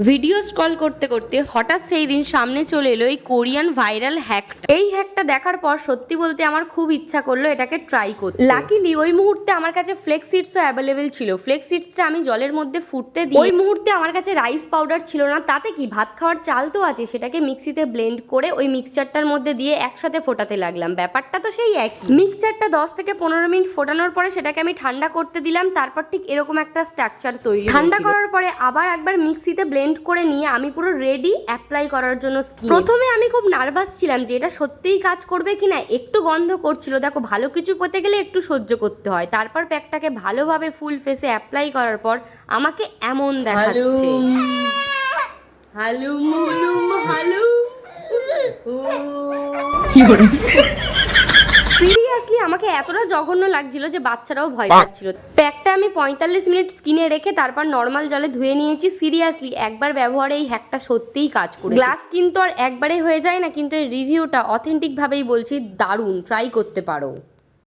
Video scroll করতে করতে হঠাৎ সেই দিন সামনে চলে এলো এই কোরিয়ান ভাইরাল হ্যাকটা। এই হ্যাকটা দেখার পর সত্যি বলতে আমার খুব ইচ্ছা করলো এটাকে ট্রাই করতে। লাকিলি ওই মুহূর্তে আমার কাছে ফ্লেক্স সিডসও অ্যাভেলেবেল ছিল। ফ্লেক্স সিডসটা আমি জলের মধ্যে ফুটতে দিই। ওই মুহূর্তে আমার কাছে রাইস পাউডার ছিল না, তাতে কি ভাত খাওয়ার চাল তো আছে, সেটাকে মিক্সিতে ব্লেন্ড করে ওই মিক্সচারটার মধ্যে দিয়ে একসাথে ফোটাতে লাগলাম। ব্যাপারটা তো সেই একই। মিক্সচারটা 10 থেকে 15 মিনিট ফোটানোর পরে সেটাকে আমি ঠান্ডা করতে দিলাম। তারপর ঠিক এরকম একটা স্ট্রাকচার তৈরি। ঠান্ডা করার পরে আবার একবার মিক্সিতে ব্লেন্ড করে নিয়ে আমি পুরো রেডি অ্যাপ্লাই করার জন্য স্কিন। প্রথমে আমি খুব নার্ভাস ছিলাম যে এটা সত্যিই কাজ করবে কিনা, একটু গন্ধ করছিল। দেখো, ভালো কিছু পেতে গেলে একটু সহ্য করতে হয়। তারপর প্যাকটাকে ভালোভাবে ফুল ফেসে অ্যাপ্লাই করার পর আমাকে এমন দেখাচ্ছে। হালুম হুলুম হালুম। সিরিয়াসলি আমাকে এতটা জঘন্য লাগছিল যে বাচ্চারাও ভয় পাচ্ছিল। প্যাকটা আমি 45 মিনিট স্কিনে রেখে তারপর নর্মাল জলে ধুয়ে নিয়েছি। সিরিয়াসলি একবার ব্যবহারে এই হ্যাকটা সত্যিই কাজ করে। গ্লাস স্কিন তো আর একবারে হয়ে যায় না, কিন্তু এই রিভিউটা অথেন্টিক ভাবেই বলছি, দারুণ, ট্রাই করতে পারো।